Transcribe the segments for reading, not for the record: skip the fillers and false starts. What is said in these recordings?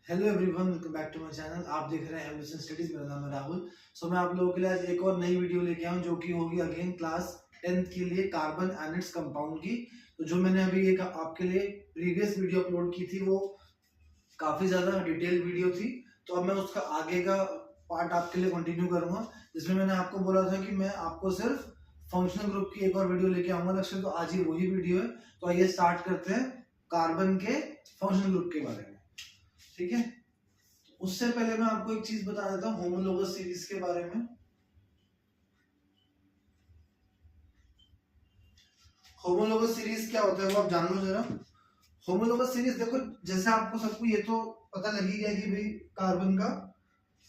Hello everyone, welcome back to my channel. आप देख रहे हैं एमएसएन स्टडीज। मेरा नाम है राहुल। मैं आप लोगों के लिए आज एक और नई वीडियो लेके आया हूं, जो कि होगी अगेन क्लास 10th के लिए कार्बन एंड इट्स कंपाउंड की। तो जो मैंने अभी एक आपके लिए प्रीवियस वीडियो अपलोड की थी, वो काफी ज्यादा डिटेल वीडियो थी। तो अब मैं उसका आगे का पार्ट आपके लिए कंटिन्यू करूंगा, जिसमें मैंने आपको बोला था कि मैं आपको सिर्फ फंक्शनल ग्रुप की एक और वीडियो लेके आऊंगा लक्ष्य। तो आज ही वही वीडियो है। तो आइए स्टार्ट करते हैं कार्बन के फंक्शनल ग्रुप के बारे में। ठीक है, उससे पहले मैं आपको एक चीज बता देता हूँ होमोलोगस सीरीज के बारे में। होमोलोगस सीरीज क्या होता है वो आप जान लो जरा। होमोलोगस सीरीज देखो, जैसे आपको सबको ये तो पता लग ही गया कि भाई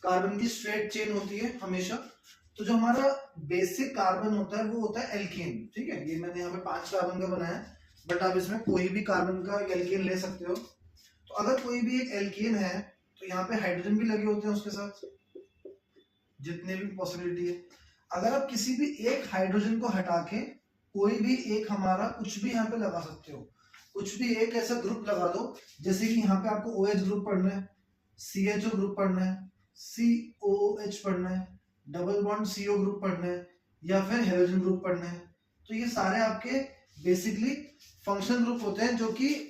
कार्बन की स्ट्रेट चेन होती है हमेशा। तो जो हमारा बेसिक कार्बन होता है वो होता है एल्केन। ठीक है, ये मैंने यहाँ पे 5 कार्बन का बनाया है, बट आप इसमें कोई भी कार्बन का एल्केन ले सकते हो। तो अगर कोई भी एक एल्केन है तो यहाँ पे हाइड्रोजन भी लगे होते हैं उसके साथ, जितने भी पॉसिबिलिटी है। अगर आप किसी भी एक हाइड्रोजन को हटा के कोई भी एक हमारा कुछ भी यहाँ पे लगा सकते हो, कुछ भी एक ऐसा ग्रुप लगा दो। जैसे कि यहाँ पे आपको OH ग्रुप पढ़ना है, CHO ग्रुप पढ़ना है, COOH पढ़ना है, डबल बॉन्ड CO ग्रुप पढ़ना है, या फिर हेलोजन ग्रुप पढ़ना है। तो ये सारे आपके बेसिकली फंक्शनल ग्रुप होते हैं, जो कि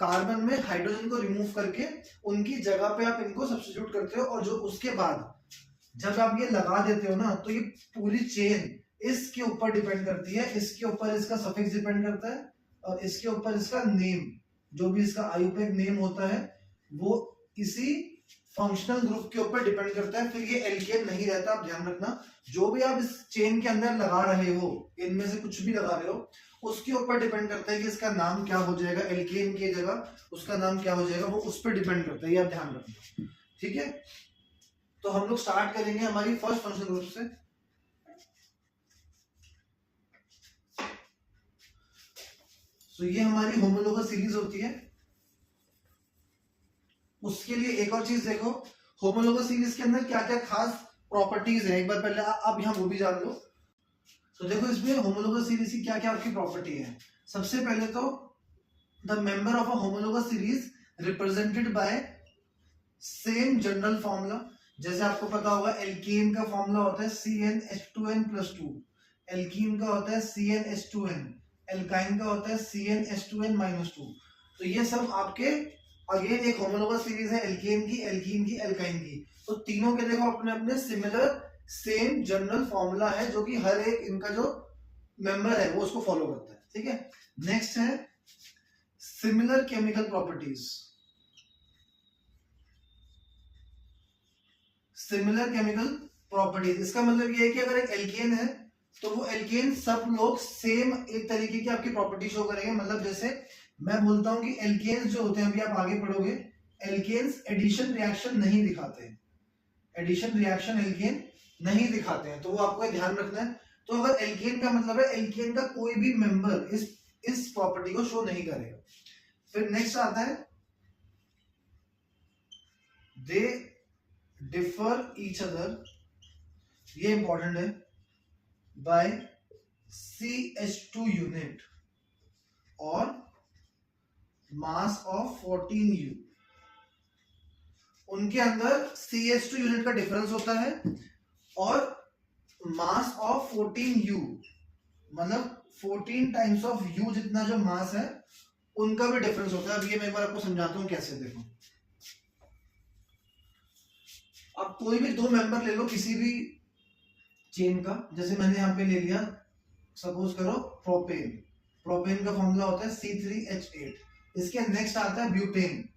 कार्बन में हाइड्रोजन को रिमूव करके उनकी जगह पे आप इनको सब्स्टिट्यूट करते हो। और जो उसके बाद जब आप ये लगा देते हो ना, तो ये पूरी चेन इसके ऊपर डिपेंड करती है। इसके ऊपर इसका सफिक्स डिपेंड करता है, और इसके ऊपर इसका नेम, जो भी इसका आयुर्वेद नेम होता है, वो इसी फंक्शनल ग्रुप के ऊपर डिपेंड करता है। फिर ये एल्केन नहीं रहता, आप ध्यान रखना। जो भी आप इस चेन के अंदर लगा रहे हो, इनमें से कुछ भी लगा रहे हो, उसके ऊपर डिपेंड करता है कि इसका नाम क्या हो जाएगा। एल्केन की जगह उसका नाम क्या हो जाएगा, वो उस पर डिपेंड करता है। ये आप ध्यान रखना, ठीक है। तो हम लोग स्टार्ट करेंगे हमारी फर्स्ट फंक्शनल ग्रुप से। तो ये हमारी होमोलोगस सीरीज होती है। उसके लिए एक और चीज देखो, होमोलोगस सीरीज के अंदर क्या क्या खास प्रॉपर्टीज है, एक बार पहले आप यहाँ वो भी जान लो। तो देखो, इसमें होमोलोगस सीरीज की क्या क्या आपकी प्रॉपर्टी है। सबसे पहले तो the member of a homologous series represented by same general formula. जैसे आपको पता होगा, एल्कीन का फॉर्मूला होता है CnH2n+2, एल्कीन का होता है CnH2n, एल्काइन का होता है CnH2n-2। तो ये सब आपके अगेन एक होमोलोगस सीरीज है, एल्केन की, एल्कीन की, एल्काइन की। तो तीनों के देखो अपने अपने सिमिलर सेम जनरल फॉर्मूला है, जो कि हर एक इनका जो मेंबर है वो उसको फॉलो करता है। ठीक है, नेक्स्ट है similar chemical properties. Similar chemical properties, इसका मतलब ये है कि अगर एक एल्केन है तो वो एल्केन सब लोग सेम एक तरीके की आपकी प्रॉपर्टी शो करेंगे। मतलब जैसे मैं बोलता हूं कि एल्केन्स जो होते हैं, अभी आप आगे पढ़ोगे, एल्केन्स एडिशन रिएक्शन नहीं दिखाते हैं। एडिशन रिएक्शन एल्केन नहीं दिखाते हैं, तो वो आपको ध्यान रखना है। तो अगर एल्केन का मतलब है एल्केन का कोई भी मेंबर इस प्रॉपर्टी को शो नहीं करेगा। फिर नेक्स्ट आता है दे डिफर ईच अदर, ये इंपॉर्टेंट है, बाय CH2 यूनिट और मास ऑफ 14U। उनके अंदर CH2 यूनिट का डिफरेंस होता है और मास ऑफ 14U, मतलब 14 टाइम्स ऑफ U जितना जो मास है उनका भी डिफरेंस होता है। अब ये मैं एक बार आपको समझाता हूं कैसे। देखो, आप कोई भी दो मेंबर ले लो किसी भी चेन का। जैसे मैंने यहाँ पे ले लिया, सपोज करो प्रोपेन। प्रोपेन का फॉर्मूला होता है C3H8। इसके नेक्स्ट आता है ब्यूटेन।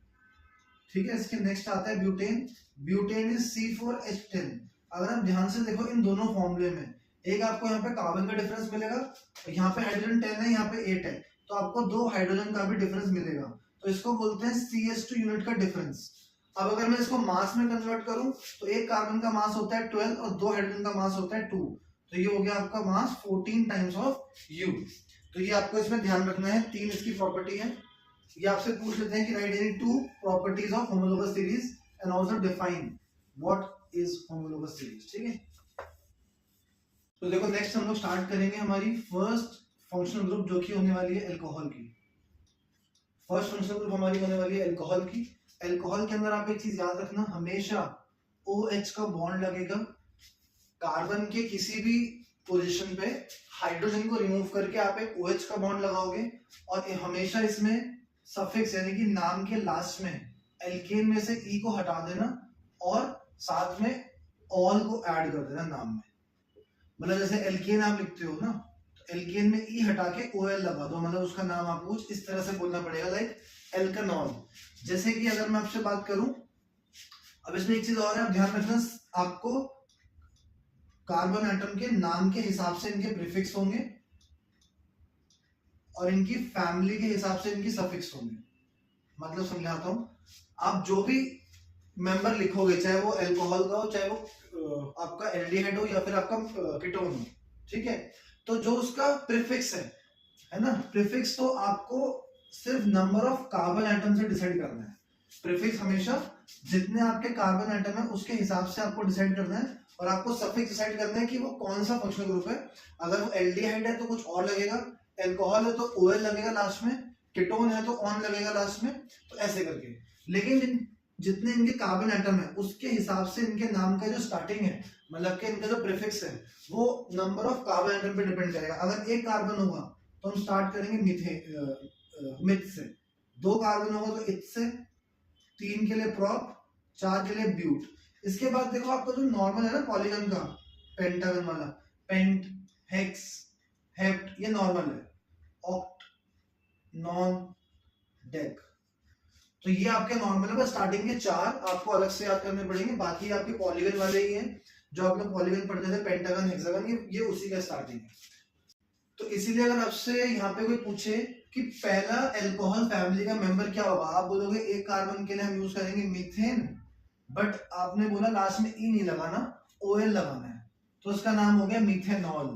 ठीक है, इसके नेक्स्ट आता है ब्यूटेन। Butane is C4H10। अगर आप ध्यान से देखो, इन दोनों फॉर्मूले में एक आपको यहाँ पे कार्बन का डिफरेंस मिलेगा, यहाँ पे हाइड्रोजन 10 है, यहाँ पे 8 है, तो आपको दो हाइड्रोजन का भी डिफरेंस मिलेगा। तो इसको बोलते हैं CH2 यूनिट का डिफरेंस। अब अगर मैं इसको मास में कन्वर्ट करूं, तो एक कार्बन का मास होता है 12 और दो हाइड्रोजन का मास होता है 2। तो ये हो गया आपका मास 14 टाइम्स ऑफ U। तो ये आपको इसमें ध्यान रखना है, तीन इसकी प्रॉपर्टी है। ये आपसे पूछ लेते हैं कि right any two properties of homologous series and also define what is homologous series. ठीक है, तो देखो नेक्स्ट हम लोग स्टार्ट करेंगे हमारी फर्स्ट फंक्शनल ग्रुप, जो कि होने वाली है अल्कोहल की। फर्स्ट फंक्शनल ग्रुप हमारी होने वाली है अल्कोहल की। एल्कोहल के अंदर आप एक चीज याद रखना, हमेशा OH का बॉन्ड लगेगा। कार्बन के किसी भी पोजीशन पे हाइड्रोजन को रिमूव करके आप एक OH का बॉन्ड लगाओगे और हमेशा इसमें सफिक्स यानी कि नाम के लास्ट में एल्केन में से ई को हटा देना और साथ में ऑल को ऐड कर देना नाम में। मतलब जैसे एल्केन आप लिखते हो ना, तो एल्केन में ई हटा के OL लगा दो, मतलब उसका नाम आपको इस तरह से बोलना पड़ेगा, लाइक एल्कनॉल। जैसे कि अगर मैं आपसे बात करूं, अब इसमें एक चीज और है, आप ध्यान रखना, आपको कार्बन एटम के नाम के हिसाब से इनके प्रीफिक्स होंगे और इनकी फैमिली के हिसाब से इनकी सफिक्स होंगे। मतलब समझाता हूं, आप जो भी मेंबर लिखोगे, चाहे वो अल्कोहल का हो, चाहे वो आपका एल्डिहाइड हो या फिर आपका कीटोन हो, ठीक है, तो जो उसका प्रीफिक्स है ना, प्रीफिक्स तो आपको सिर्फ नंबर ऑफ कार्बन एटम से डिसाइड करना है। प्रीफिक्स हमेशा जितने आपके कार्बन एटम है उसके हिसाब से आपको डिसाइड करना है, और आपको सफिक्स डिसाइड करना है कि वो कौन सा फंक्शनल ग्रुप है। अगर वो एल्डिहाइड है तो कुछ और लगेगा, अल्कोहल है तो OL लगेगा लास्ट में, कीटोन है तो ऑन लगेगा लास्ट में, तो ऐसे करके। लेकिन जितने इनके कार्बन एटम है उसके हिसाब से इनके नाम का जो स्टार्टिंग है, मतलब कि इनका जो प्रीफिक्स है, वो नंबर ऑफ कार्बन एटम पे डिपेंड करेगा। अगर एक कार्बन होगा तो हम स्टार्ट करेंगे मिथ से, 2 कार्बन होगा तो इथ से, 3 के लिए प्रॉप, 4 के लिए ब्यूट। इसके बाद देखो आपका जो नॉर्मल है ना पॉलीगन का, पेंटागन वाला, पेंट, हेक्स, हेप्ट, ये नॉर्मल है, ऑक्ट, नॉन, डेक, तो ये आपके नॉर्मल है। बस स्टार्टिंग के 4 आपको अलग से याद करने पड़ेंगे, बाकी आपके पॉलीगन वाले ही हैं जो आप लोग पॉलीगन पढ़ते थे, पेंटागन, हेक्सागन, ये उसी का स्टार्टिंग है। तो इसीलिए अगर आपसे यहाँ पे कोई पूछे कि पहला अल्कोहल फैमिली का मेंबर क्या होगा, आप बोलोगे एक कार्बन के लिए हम यूज करेंगे मीथेन, बट आपने बोला लास्ट में ई नहीं लगाना, OL लगाना है, तो उसका नाम हो गया मीथेनॉल।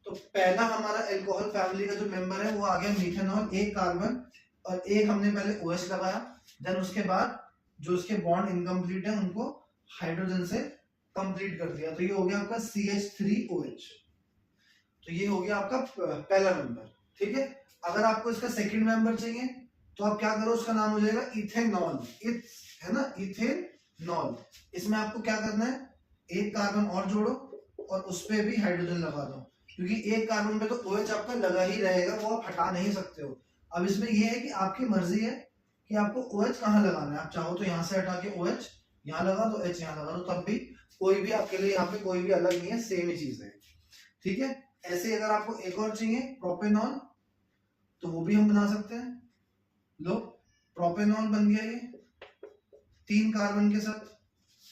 तो पहला हमारा अल्कोहल फैमिली का जो मेंबर है वो आ गया मीथेनॉल, एक कार्बन, और एक हमने पहले OH लगाया, देन उसके बाद जो उसके बॉन्ड इनकम्प्लीट है उनको हाइड्रोजन से कंप्लीट कर दिया, तो ये हो गया आपका CH3OH। तो ये हो गया आपका पहला मेंबर, ठीक है। अगर आपको इसका सेकंड मेंबर चाहिए तो आप क्या करो, उसका नाम हो जाएगा इथेनॉल, इथ है ना, इथेनॉल। इसमें आपको क्या करना है, एक कार्बन और जोड़ो और उस पर भी हाइड्रोजन लगा दो, क्योंकि एक कार्बन पे तो OH आपका लगा ही रहेगा, वो आप हटा नहीं सकते हो। अब इसमें यह है कि आपकी मर्जी है कि आपको OH कहाँ लगाना है, आप चाहो तो यहाँ से हटा के OH यहाँ लगा दो, H यहाँ लगा दो, तब भी कोई भी आपके लिए यहाँ पे कोई भी अलग नहीं है, सेम ही चीज है, ठीक है। ऐसे अगर आपको एक और चाहिए प्रोपेनॉल, तो वो भी हम बना सकते हैं। लो प्रोपेनॉल बन गया, ये 3 कार्बन के साथ,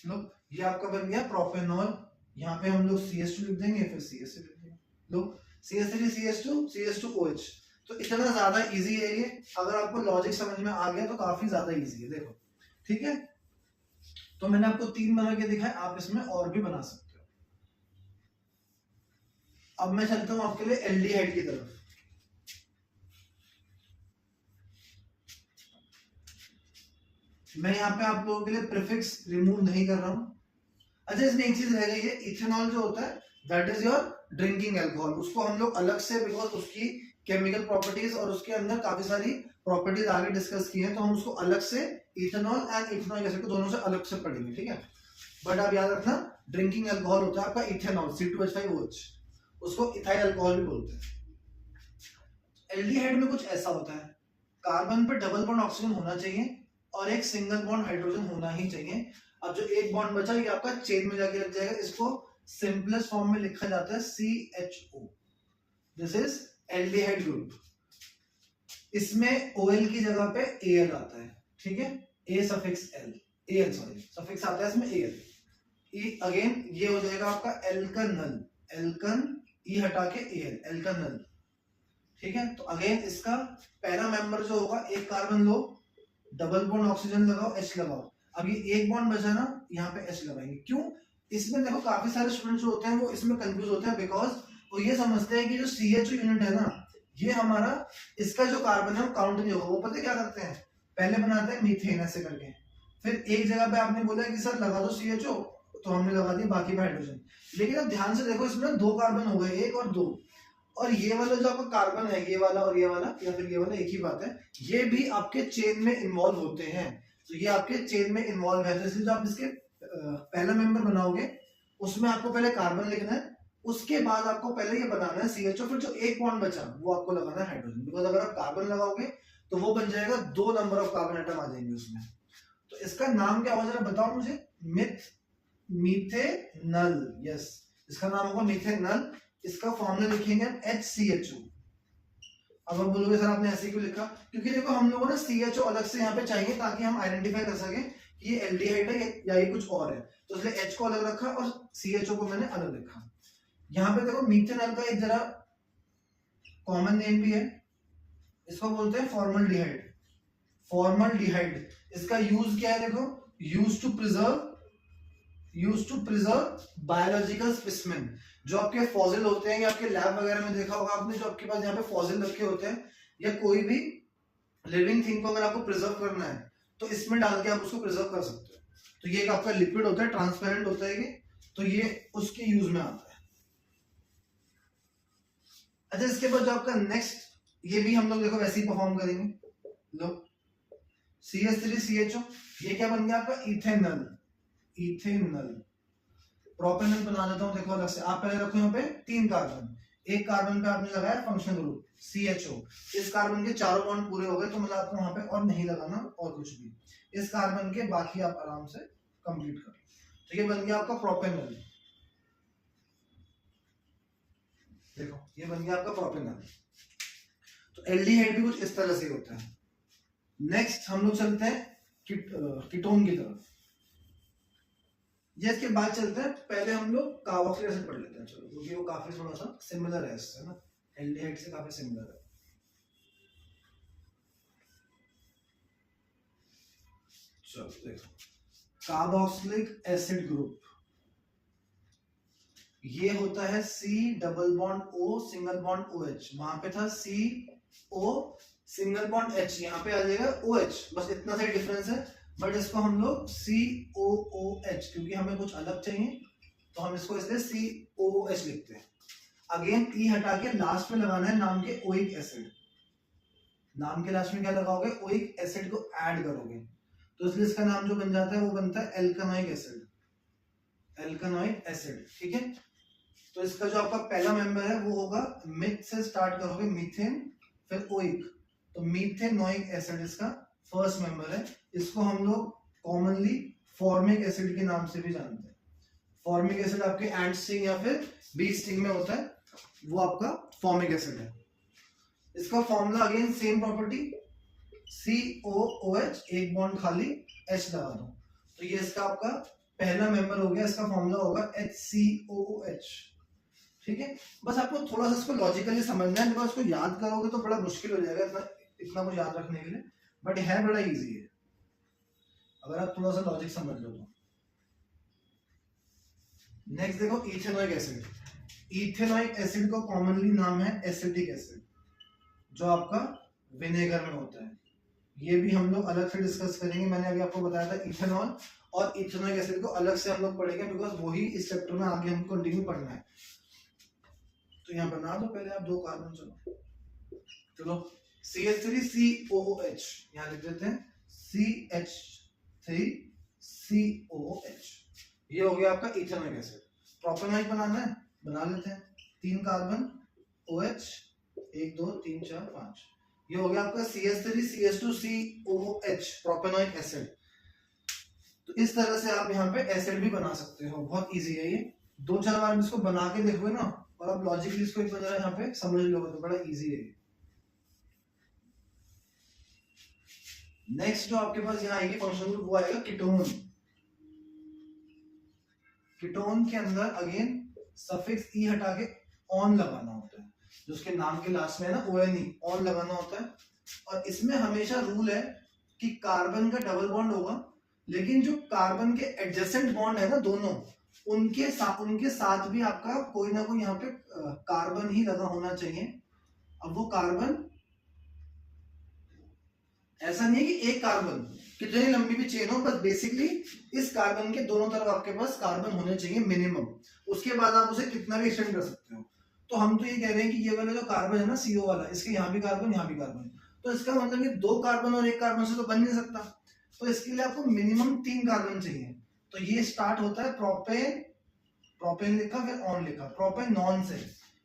लो ये आपका बन गया प्रोपेनॉल। यहाँ पे हम लोग CH2 लिख देंगे, फिर CH3 लिख देंगे, लो CH3 CH2 CH2OH। तो इतना ज्यादा इजी है ये, अगर आपको लॉजिक समझ में आ गया तो काफी ज्यादा इजी है, देखो, ठीक है। तो मैंने आपको 3 बना के दिखाए, आप इसमें और भी बना सकते हो। अब मैं चलता हूं आपके लिए एल्डिहाइड की तरफ। मैं यहाँ पे आप लोगों के लिए प्रीफिक्स रिमूव नहीं कर रहा हूं। अच्छा, इसमें एक चीज रह गई है, इथेनॉल जो होता है that is your drinking alcohol, उसको हम लोग अलग से, बिकॉज उसकी केमिकल प्रॉपर्टीज और उसके अंदर काफी सारी प्रॉपर्टीज आगे डिस्कस की हैं, तो हम उसको अलग से इथेनॉल एंड इथेनॉल कह सकते, दोनों से अलग से पढ़ेंगे, ठीक है। बट आप याद रखना, ड्रिंकिंग अल्कोहल होता है आपका इथेनॉल, C2H5OH, उसको इथाइल अल्कोहल भी बोलते हैं। एल्डिहाइड में कुछ ऐसा होता है, कार्बन पे डबल बॉन्ड ऑक्सीजन होना चाहिए और एक सिंगल बॉन्ड हाइड्रोजन होना ही चाहिए। अब जो एक बॉन्ड बचा ये आपका चेन में जाके लग जाएगा, इसको सिंपलेस्ट फॉर्म में लिखा जाता है CHO, this is aldehyde group. इसमें OL की जगह पे Al आता है, ठीक है, A suffix L, Al sorry, suffix आता है इसमें Al, अगेन ये हो जाएगा आपका एल्कनल, एल्कन ई हटा के Al, एल्कनल, ठीक है। तो अगेन इसका पहला मेंबर जो होगा, एक कार्बन लो, डबल बॉन्ड ऑक्सीजन लगाओ, H लगाओ। अब ये एक बॉन्ड बचा ना, यहाँ पे H लगाएंगे, क्यों? इसमें देखो काफी सारे स्टूडेंट्स होते हैं वो इसमें कंफ्यूज होते हैं, बिकॉज वो ये समझते हैं कि जो CHO यूनिट है ना, ये हमारा इसका जो कार्बन है वो काउंट नहीं होगा। वो पता है क्या करते हैं, पहले बनाते हैं मीथेन ऐसे करके, फिर एक जगह पे आपने बोला कि सर लगा दो CHO, तो हमने लगा दी, बाकी पे हाइड्रोजन। लेकिन अब ध्यान से देखो, इसमें 2 कार्बन हो गए, 1 और 2, और ये वाला जो आपका कार्बन है, ये वाला और ये वाला, या फिर ये वाला, एक ही बात है, ये भी आपके चेन में इन्वॉल्व होते हैं। तो ये आपके चेन में इन्वॉल्व है। तो इसलिए जो आप इसके पहला मेंबर बनाओगे उसमें आपको पहले कार्बन लिखना है, उसके बाद आपको पहले ये बनाना है CHO, फिर जो एक बॉन्ड बचा वो आपको लगाना है हाइड्रोजन। बिकॉज अगर आप कार्बन लगाओगे तो वो बन जाएगा 2 नंबर ऑफ कार्बन एटम आ जाएंगे उसमें। तो इसका नाम क्या होगा जरा बताओ मुझे। मीथेनल, यस, इसका नाम होगा मीथेनल। इसका फॉर्मूला लिखेंगे HCHO। अब आप बोलोगे सर आपने ऐसे क्यों लिखा, क्योंकि देखो हम लोगों ने CHO अलग से यहाँ पे चाहिए ताकि हम आइडेंटिफाई कर सके कि ये एल्डिहाइड है या ये कुछ और है, तो इसलिए H को अलग रखा और CHO को मैंने अलग लिखा। यहाँ पे देखो मीथेनॉल का एक जरा कॉमन नेम भी है, इसको बोलते हैं फॉर्मल्डिहाइड। फॉर्मल्डिहाइड इसका यूज क्या है, देखो use to preserve biological specimen. जो आपके फॉसिल होते हैं या आपके लैब वगैरह में देखा होगा आपने, जो आपके पास यहाँ पे फॉसिल रखे होते हैं या कोई भी लिविंग थिंग को अगर आपको प्रिजर्व करना है तो इसमें डाल के आप उसको प्रिजर्व कर सकते हो। तो ये एक आपका लिक्विड होता है, ट्रांसपेरेंट होता है ये, तो ये उसके यूज में आता है। अच्छा, इसके बाद जो आपका नेक्स्ट, ये भी हम लोग देखो वैसे ही परफॉर्म करेंगे। लो CH3CHO, ये क्या बन गया आपका इथेनल। प्रोपेनल बना देता हूं देखो अलग से। आप पहले रखो यहाँ पे 3 कार्बन, एक कार्बन पे आपने लगाया फंक्शनल ग्रुप CHO। इस कार्बन के चारों बॉन्ड पूरे हो गए तो मतलब आपको वहां पे और नहीं लगाना और कुछ भी। इस कार्बन के बाकी आप आराम से कंप्लीट कर लो। तो ये बन गया आपका प्रोपेनल। देखो ये बन गया आपका प्रोपेनल। तो एल्डिहाइड भी कुछ इस तरह से होता है। नेक्स्ट हम लोग चलते हैं कीटोन की तरफ। ये इसके बाद चलते हैं, पहले हम लोग कार्बोक्सिलिक एसिड पढ़ लेते हैं चलो, क्योंकि वो काफी थोड़ा सा सिमिलर है इससे ना, एल्डिहाइड से काफी सिमिलर है। चलो देखो कार्बोक्सिलिक एसिड ग्रुप, ये होता है C double bond O single bond OH। वहां पे था CO सिंगल बॉन्ड H, यहाँ पे आ जाएगा OH, बस इतना सा डिफरेंस है। बट इसको हम लोग COOH, क्योंकि हमें कुछ अलग चाहिए तो हम इसको इसलिए COOH लिखते हैं। अगेन E हटा के लास्ट में लगाना है नाम के ओइक एसिड। नाम के लास्ट में क्या लगाओगे, ओइक एसिड को ऐड करोगे, तो इसलिए इसका नाम जो बन जाता है वो बनता है एल्कानोइक एसिड। एल्कानोइक एसिड, ठीक है। तो इसका जो आपका पहला मेंबर है वो होगा, मिथ से स्टार्ट करोगे, मीथेन फिर ओइक, तो मीथेनोइक एसिड इसका फर्स्ट मेंबर है। इसको हम लोग कॉमनली फॉर्मिक एसिड के नाम से भी जानते हैं। फॉर्मिक एसिड आपके एंट स्टिंग या फिर बी स्टिंग में होता है, वो आपका फॉर्मिक एसिड है। इसका formula again same property, COOH, एक बॉन्ड खाली H लगा दो, तो ये इसका आपका पहला मेंबर हो गया। इसका फॉर्मूला होगा HCOOH, ठीक है। बस आपको थोड़ा सा इसको लॉजिकली समझना है, बिकॉज इसको याद करोगे तो बड़ा मुश्किल हो जाएगा इतना कुछ याद रखने के लिए, बट है बड़ा इजी है अगर आप थोड़ा सा लॉजिक समझ लो तो। नेक्स्ट देखो इथेनोइक एसिड। इथेनोइक एसिड को कॉमनली नाम है एसिटिक एसिड, जो आपका विनेगर में होता है। ये भी हम लोग अलग से डिस्कस करेंगे। मैंने अभी आपको बताया था इथेनॉल और इथेनोइक एसिड को अलग से हम लोग पढ़ेंगे, बिकॉज वही इस चैप्टर में आगे हमको कंटिन्यू पढ़ना है। तो यहाँ बना दो पहले आप 2 कार्बन, चलो CH3COOH यहाँ लिख देते हैं, CH3COOH, ये हो गया आपका इथेनोइक एसिड। प्रोपेनोइक बनाना है, बना लेते हैं, 3 कार्बन OH, 1 2 3 4 5, ये हो गया आपका CH3CH2COOH प्रोपेनोइक एसिड। तो इस तरह से आप यहाँ पे एसिड भी बना सकते हो, बहुत इजी है ये। 2-4 बार इसको बना के देखोगे ना और आप लॉजिकली इसको एक बार यहाँ पे समझ लोगे तो बड़ा इजी है। नेक्स्ट जो आपके पास यहाँ आएगी फंक्शनल ग्रुप वो आएगा कीटोन। कीटोन के अंदर अगेन सफिक्स ई हटा के ऑन लगाना होता है, जो उसके नाम के लास्ट में है ना ONE, ऑन लगाना होता है। और इसमें हमेशा रूल है कि कार्बन का डबल बॉन्ड होगा, लेकिन जो कार्बन के एडजेसेंट बॉन्ड है ना दोनों, उनके साथ भी आपका कोई ना कोई यहाँ पे कार्बन ही लगा होना चाहिए। अब वो कार्बन ऐसा नहीं है कि एक कार्बन कितनी लंबी भी चेन हो, बस बेसिकली इस कार्बन के दोनों तरफ आपके पास कार्बन होने चाहिए मिनिमम, उसके बाद आप उसे कितना भी एक्सटेंड कर सकते हो। तो हम तो ये कह रहे हैं कि ये वाला जो कार्बन है ना CO वाला, इसके यहाँ भी कार्बन यहाँ भी कार्बन, तो इसका मतलब कि 2 कार्बन और 1 कार्बन से तो बन नहीं सकता। तो इसके लिए आपको मिनिमम 3 कार्बन चाहिए। तो ये स्टार्ट होता है प्रोपेन, प्रोपेन लिखा फिर ऑन लिखा, प्रोपेनॉन से।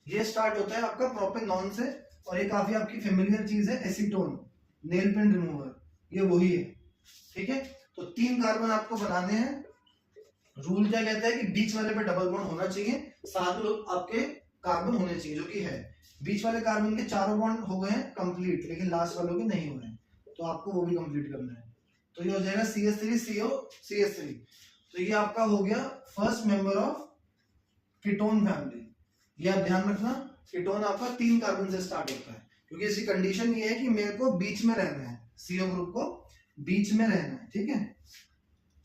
ये स्टार्ट होता है आपका प्रोपेनॉन से, और ये काफी आपकी फेमिलियर चीज है, एसीटोन, नेल पेंट रिमूवर, ये वही है। ठीक है, तो 3 कार्बन आपको बनाने हैं। रूल क्या कहता है कि बीच वाले पे डबल बॉन्ड होना चाहिए, 7 लोग आपके कार्बन होने चाहिए, जो कि है। बीच वाले कार्बन के 4 बॉन्ड हो गए हैं कंप्लीट, लेकिन लास्ट वालों के नहीं हुए हैं, तो आपको वो भी कंप्लीट करना है। तो ये हो जाएगा CH3 CO CH3। तो ये आपका हो गया first member of ketone family. ये आप ध्यान रखना, कीटोन आपका 3 कार्बन से स्टार्ट होता है, क्योंकि इसकी कंडीशन ये है कि मेरे को बीच में रहना है, CO ग्रुप को बीच में रहना है। ठीक है,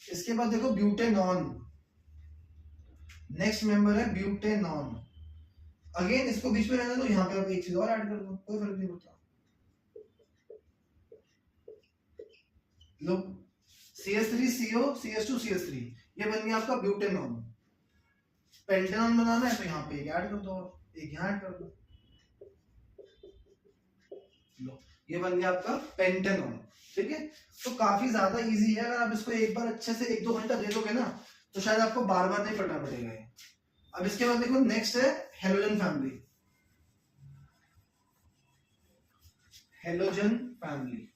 इसके बाद देखो ब्यूटेनॉन, नेक्स्ट मेंबर है ब्यूटेनॉन। अगेन इसको बीच में रहने दो, यहाँ पे आप एक चीज और ऐड कर दो, कोई फर्क नहीं पड़ता। लो, CH3 CO CH2 CH3, ये बन गया आपका ब्यूटेनॉन। पेंटेनॉन बनाना है तो यहाँ पे एक ऐड कर दो, एक यहाँ ऐड कर दो। लो, ये बन गया आपका पेंटेनॉन। ठीक है, तो काफी ज्यादा इजी है। अगर आप इसको एक बार अच्छे से 1-2 घंटा दे दोगे ना, तो शायद आपको बार बार नहीं पढ़ना पड़ेगा। अब इसके बाद देखो नेक्स्ट है halogen family. Halogen family,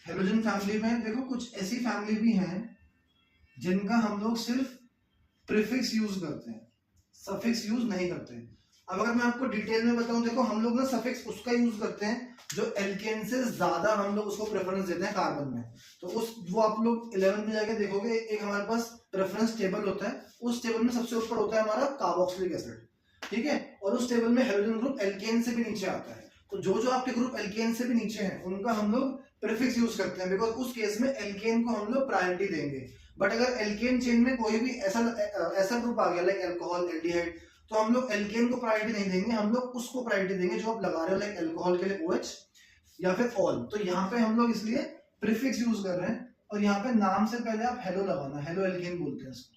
halogen family में देखो कुछ ऐसी फैमिली भी हैं जिनका हम लोग सिर्फ प्रीफिक्स यूज करते हैं, सफिक्स यूज नहीं करते। अब अगर मैं आपको डिटेल में बताऊं, देखो हम लोग ना सफिक्स उसका यूज करते हैं जो एल्केन से ज्यादा हम लोग उसको प्रेफरेंस देते हैं कार्बन में। तो उस वो आप लोग 11 में जाके देखोगे, एक हमारे पास प्रेफरेंस टेबल होता है, उस टेबल में सबसे ऊपर होता है हमारा कार्बोक्सिलिक एसिड। ठीक है, और उस टेबल में हेलोजन ग्रुप एल्केन से भी नीचे आता है। तो जो जो आपके ग्रुप एल्केन से भी नीचे हैं उनका हम लोग प्रीफिक्स यूज करते हैं, बिकॉज उस केस में एल्केन को हम लोग प्रायोरिटी देंगे। बट अगर एल्केन चेन में कोई भी ऐसा ग्रुप आ गया लाइक अल्कोहल, एल्डिहाइड, तो हम लोग एल्केन को प्रायोरिटी नहीं देंगे, हम लोग उसको प्रायोरिटी देंगे जो आप लगा रहे हो, लाइक अल्कोहल के लिए OH या फिर ऑल। तो यहाँ पे हम लोग इसलिए प्रीफिक्स यूज कर रहे हैं। और यहाँ पे नाम से पहले आप हेलो लगाना, हेलो एल्केन बोलते हैं इसको,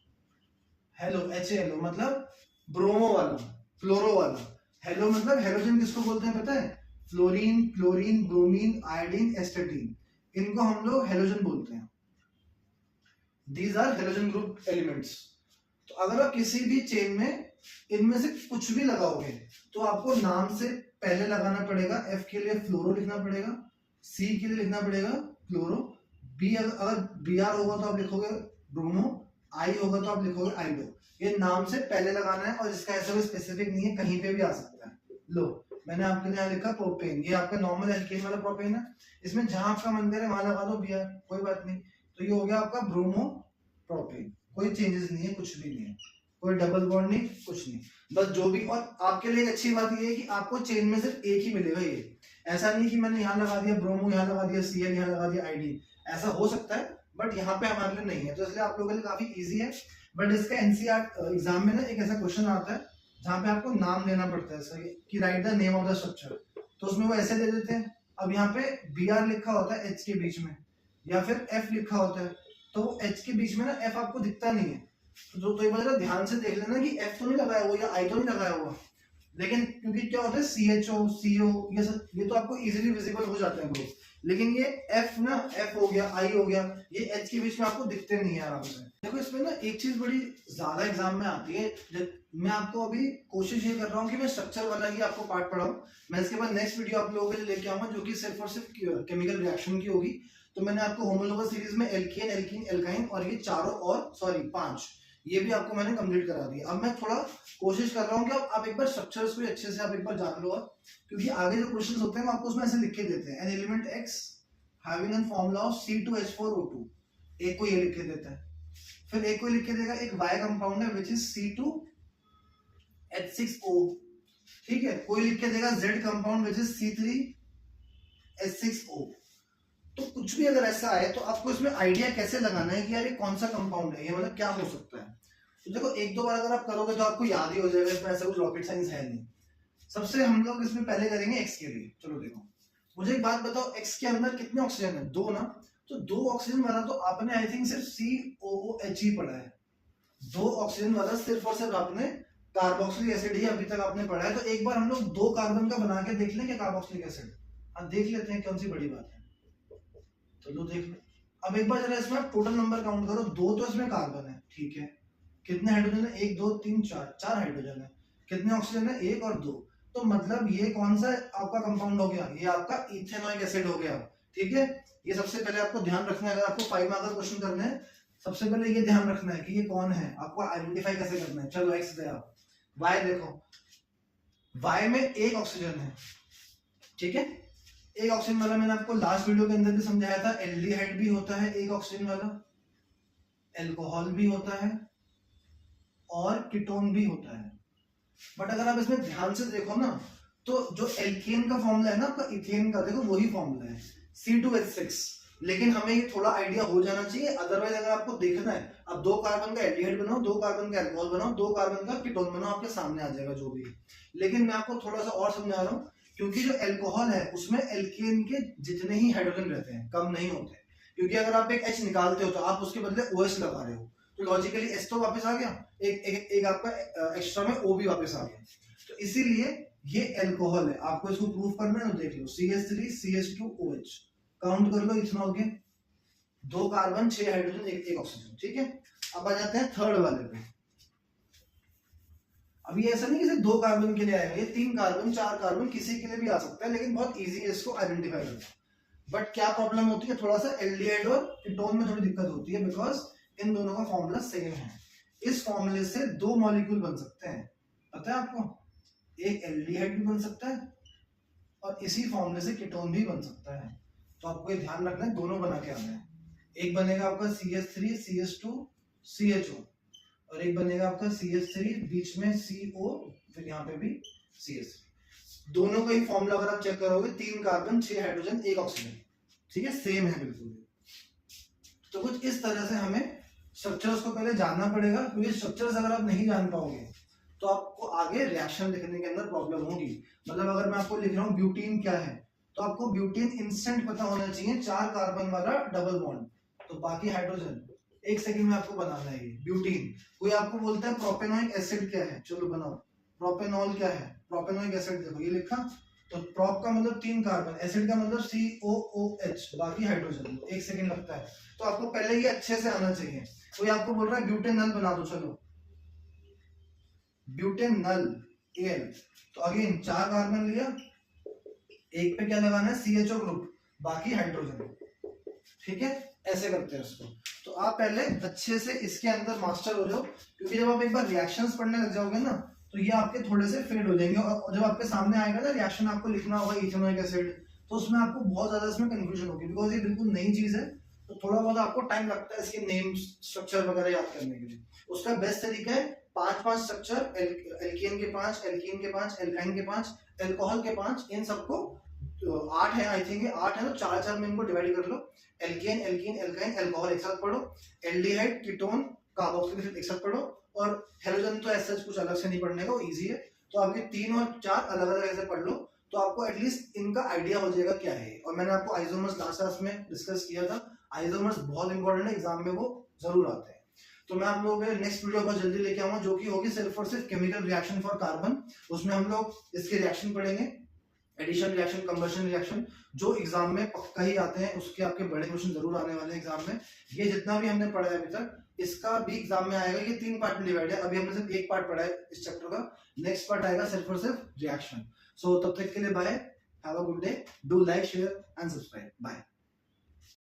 हेलो HALO मतलब ब्रोमो वाला, फ्लोरो वाला। हेलो मतलब हेलोजन किसको बोलते हैं पता है? Fluorine, chlorine, bromine, iodine, astatine, इनको हम लोग हेलोजन बोलते हैं। These are halogen group elements. तो अगर आप किसी भी चेन में इनमें से कुछ भी लगाओगे तो आपको नाम से पहले लगाना पड़ेगा। F के लिए फ्लोरो लिखना पड़ेगा, C के लिए लिखना पड़ेगा क्लोरो, B अगर Br होगा तो आप लिखोगे ब्रोमो, I होगा तो आप लिखोगे आइडो। ये नाम से पहले लगाना है, और इसका ऐसा कोई स्पेसिफिक नहीं है, कहीं पे भी आ सकता है। लो, मैंने आपके लिए लिखा प्रोपेन, ये आपका नॉर्मल एल्केन वाला प्रोपेन है, इसमें जहां आपका मन करे वहां लगा दो Br, कोई बात नहीं। तो ये हो गया आपका ब्रोमो प्रोपेन, कोई चेंजेस नहीं है, कुछ भी नहीं है, कोई डबल बॉन्ड नहीं, कुछ नहीं, बस जो भी। और आपके लिए एक अच्छी बात ये है कि आपको चेन में सिर्फ एक ही मिलेगा। ये ऐसा नहीं कि मैंने यहाँ लगा दिया ब्रोमो, यहाँ लगा दिया Cl, यहाँ लगा दिया आईडी, ऐसा हो सकता है बट यहाँ पे हमारे लिए नहीं है, तो इसलिए आप लोगों के लिए काफी इजी है। बट इसका एनसीईआरटी एग्जाम में ना एक ऐसा क्वेश्चन आता है जहाँ पे आपको नाम देना पड़ता है कि right the name of the structure, तो उसमें वो ऐसे दे देते हैं। अब यहाँ पे Br लिखा होता है H के बीच में, या फिर F लिखा होता है, तो H के बीच में ना F आपको दिखता नहीं है, तो ये बात ध्यान से देख लेना कि F तो नहीं लगाया हुआ या I तो नहीं लगाया हुआ। लेकिन क्योंकि क्या होता है CHO, CO, ये तो आपको इजीली विजिबल हो जाते हैं ग्रुप, लेकिन ये F ना, F हो गया, I हो गया, ये H के बीच में आपको दिखते नहीं है आराम से। देखो इसमें ना एक चीज बड़ी ज्यादा एग्जाम में आती है, मैं आपको अभी कोशिश ये कर रहा हूँ कि मैं स्ट्रक्चर वाला ही आपको पार्ट पढ़ाऊं। मैं इसके बाद नेक्स्ट वीडियो आप लोगों के लिए लेके आऊंगा जो कि सिर्फ और सिर्फ केमिकल रिएक्शन की होगी। तो मैंने आपको होमोलोगस सीरीज में एल्केन, एल्कीन, एल्काइन और ये चारों और 5 ये भी आपको मैंने कंप्लीट करा दिया। अब मैं थोड़ा कोशिश कर रहा हूँ कि आप एक बार स्ट्रक्चर्स को अच्छे से आप एक बार जान लो, और क्योंकि आगे जो क्वेश्चंस होते हैं आपको उसमें ऐसे लिख के देते हैं, an element X having an formula of C2H4O2, एक को ये लिख के देता है, फिर एक को लिख के देगा एक Y कंपाउंड है विच इज C2H6O, ठीक है, कोई लिख के देगा Z compound which is C3H6O। तो कुछ भी अगर ऐसा आए तो आपको इसमें आइडिया कैसे लगाना है कि यार ये कौन सा कंपाउंड है, ये मतलब क्या हो सकता है। तो देखो एक दो बार अगर आप करोगे तो आपको याद ही हो जाएगा, इसमें ऐसा कुछ रॉकेट साइंस है नहीं। सबसे हम लोग इसमें पहले करेंगे X के लिए। चलो देखो, मुझे एक बात बताओ, X के अंदर कितने ऑक्सीजन है? 2 ना, तो 2 ऑक्सीजन वाला तो आपने आई थिंक सिर्फ COOH ही पढ़ा है। 2 ऑक्सीजन वाला सिर्फ और सिर्फ आपने कार्बोक्सिलिक एसिड ही अभी तक आपने पढ़ा है, तो एक बार हम लोग 2 कार्बन का बना के देख लेंगे कार्बोक्सिलिक एसिड। हाँ देख लेते हैं, कौन सी बड़ी बात है, चलो देख लो। अब एक बार जरा इसमें टोटल नंबर काउंट करो, 2 तो इसमें कार्बन है, ठीक है, कितने हाइड्रोजन है, 1 2 3 4, 4 हाइड्रोजन है, कितने ऑक्सीजन है, 1 और 2, तो मतलब ये कौन सा आपका कंपाउंड हो गया, ये आपका इथेनॉइक एसिड हो गया, ठीक है। ये सबसे पहले आपको ध्यान रखना है, अगर आपको 5 मार्क का क्वेश्चन करना है, सबसे पहले ये ध्यान रखना है कि ये कौन है, आपको आइडेंटिफाई कैसे करना है। चलो एक्स दे आप, वाई देखो, वाई में 1 ऑक्सीजन है, ठीक है, 1 ऑक्सीजन वाला मैंने आपको लास्ट वीडियो के अंदर भी समझाया था, एल्डिहाइड भी होता है 1 ऑक्सीजन वाला, एल्कोहल भी होता है और कीटोन भी होता है। बट अगर आप इसमें ध्यान से देखो ना, तो जो एल्केन का फॉर्मूला है ना आपका इथेन का, देखो वही फॉर्मूला है C2H6, लेकिन हमें ये थोड़ा आइडिया हो जाना चाहिए, अदरवाइज अगर आपको देखना है, अब 2 कार्बन का एल्डिहाइड बनाओ, 2 कार्बन का अल्कोहल बनाओ, 2 कार्बन का कीटोन बनाओ, आपके सामने आ जाएगा जो भी। लेकिन मैं आपको थोड़ा सा और समझा रहा हूँ, क्योंकि जो एल्कोहल है उसमें एल्केन के जितने ही हाइड्रोजन रहते हैं, कम नहीं होते, क्योंकि अगर आप एक H निकालते हो तो आप उसके बदले OH लगा रहे हो, तो लॉजिकली H तो वापस आ गया, एक आपका एक्स्ट्रा में O भी वापस आ गया, तो इसीलिए ये एल्कोहल है। आपको इसको प्रूफ करना है, तो देख लो CH3 CH2OH, काउंट कर लो इथेनॉल के, 2 कार्बन 6 हाइड्रोजन 1 ऑक्सीजन, ठीक है। अब आ जाते हैं थर्ड वाले पे। अब ये ऐसा नहीं कि सिर्फ 2 कार्बन के लिए आएगा, ये 3 कार्बन 4 कार्बन किसी के लिए भी आ सकता है, लेकिन बहुत इजी है इसको आइडेंटिफाई करना। बट क्या प्रॉब्लम होती है, थोड़ा सा एल्डिहाइड और कीटोन में थोड़ी दिक्कत होती है, बिकॉज इन दोनों का फॉर्मूला सेम है। इस फॉर्मूले से 2 मॉलिक्यूल बन सकते हैं, पता है आपको, एक एल्डिहाइड भी बन सकता है और इसी फॉर्मूले से कीटोन भी बन सकता है, तो आपको ये ध्यान रखना है, दोनों बना के आना है। एक बनेगा आपका CH3 CH2 CHO और एक बनेगा आपका CH3 बीच में CO, फिर यहाँ पे भी CH, दोनों का ही फॉर्मूला अगर आप चेक करोगे 3 कार्बन 6 हाइड्रोजन 1 ऑक्सीजन, ठीक है, सेम है बिल्कुल। तो कुछ इस तरह से हमें स्ट्रक्चर्स को पहले जानना पड़ेगा, क्योंकि स्ट्रक्चर्स अगर आप नहीं जान पाओगे तो आपको आगे रिएक्शन लिखने के अंदर प्रॉब्लम होगी। मतलब अगर मैं आपको लिख रहा हूँ ब्यूटीन क्या है, तो आपको ब्यूटीन इंस्टेंट पता होना चाहिए, 4 कार्बन वाला डबल बॉन्ड, तो बाकी हाइड्रोजन 1 सेकंड में आपको बनाना है ये ब्यूटीन। कोई आपको बोलता है प्रोपेनोइक एसिड क्या है, चलो बनाओ, प्रोपेनॉल क्या है, प्रोपेनोइक एसिड देखो ये लिखा, तो प्रोप का मतलब 3 कार्बन, एसिड का मतलब COOH, बाकी हाइड्रोजन, 1 सेकंड लगता है, तो आपको पहले ये अच्छे से आना चाहिए। कोई आपको बोल रहा है ब्यूटेनल बना दो, चलो ब्यूटेनल Al, तो अगेन 4 कार्बन लिया, एक पे क्या लगाना है CHO ग्रुप, बाकी हाइड्रोजन, ठीक है, ऐसे करते हैं इसको। तो आप पहले अच्छे से इसके अंदर मास्टर हो जाओ, क्योंकि जब आप एक बार रिएक्शंस पढ़ने लग जाओगे ना, तो ये आपके थोड़े से फेड हो जाएंगे, और जब आपके सामने आएगा ना रिएक्शन आपको लिखना होगा इथेनॉइक एसिड, तो उसमें आपको बहुत ज्यादा इसमें कंफ्यूजन होगी, बिकॉज ये बिल्कुल नई चीज है, तो थोड़ा बहुत आपको टाइम लगता है इसके नेम स्ट्रक्चर वगैरह याद करने के लिए। उसका बेस्ट तरीका है 5-5 स्ट्रक्चर, एल्केन के 5, एल्कीन के 5, एल्काइन के 5, एल्कोहल के 5, इन सबको 8 है, आई थिंक 8 है, तो 4-4 में इनको डिवाइड कर लो, एल्केन एल्कीन एल्काइन एल्कोहल एक साथ पढ़ो, एल्डिहाइड कीटोन कार्बोक्सिलिक एसिड एक साथ पढ़ो, और हेलोजन तो ऐसा कुछ अलग से नहीं पढ़ने का, वो इजी है, तो आपके 3 और 4 अलग अलग ऐसे पढ़ लो, तो आपको एटलीस्ट इनका आइडिया हो जाएगा क्या है। और मैंने आपको आइसोमर्स लास्ट क्लास में डिस्कस किया था, आइसोमर्स बहुत इंपॉर्टेंट है, एग्जाम में वो जरूर आते हैं। तो मैं आप लोगों के नेक्स्ट वीडियो बहुत जल्दी लेके आऊंगा, जो कि होगी सिर्फ और सिर्फ केमिकल रिएक्शन फॉर कार्बन। उसमें हम लोग इसके रिएक्शन पढ़ेंगे, एडिशन रिएक्शन, कंबशन रिएक्शन, जो एग्जाम में पक्का ही आते हैं, उसके आपके बड़े क्वेश्चन जरूर आने वाले हैं एग्जाम में। ये जितना भी हमने पढ़ा है अभी तक, इसका भी एग्जाम में आएगा। ये 3 पार्ट में डिवाइड है, अभी हमने सिर्फ 1 पार्ट पढ़ा है इस चैप्टर का, नेक्स्ट पार्ट आएगा सिर्फ और सिर्फ रिएक्शन। सो तब तक के लिए bye, have a good day, do like share and subscribe, bye.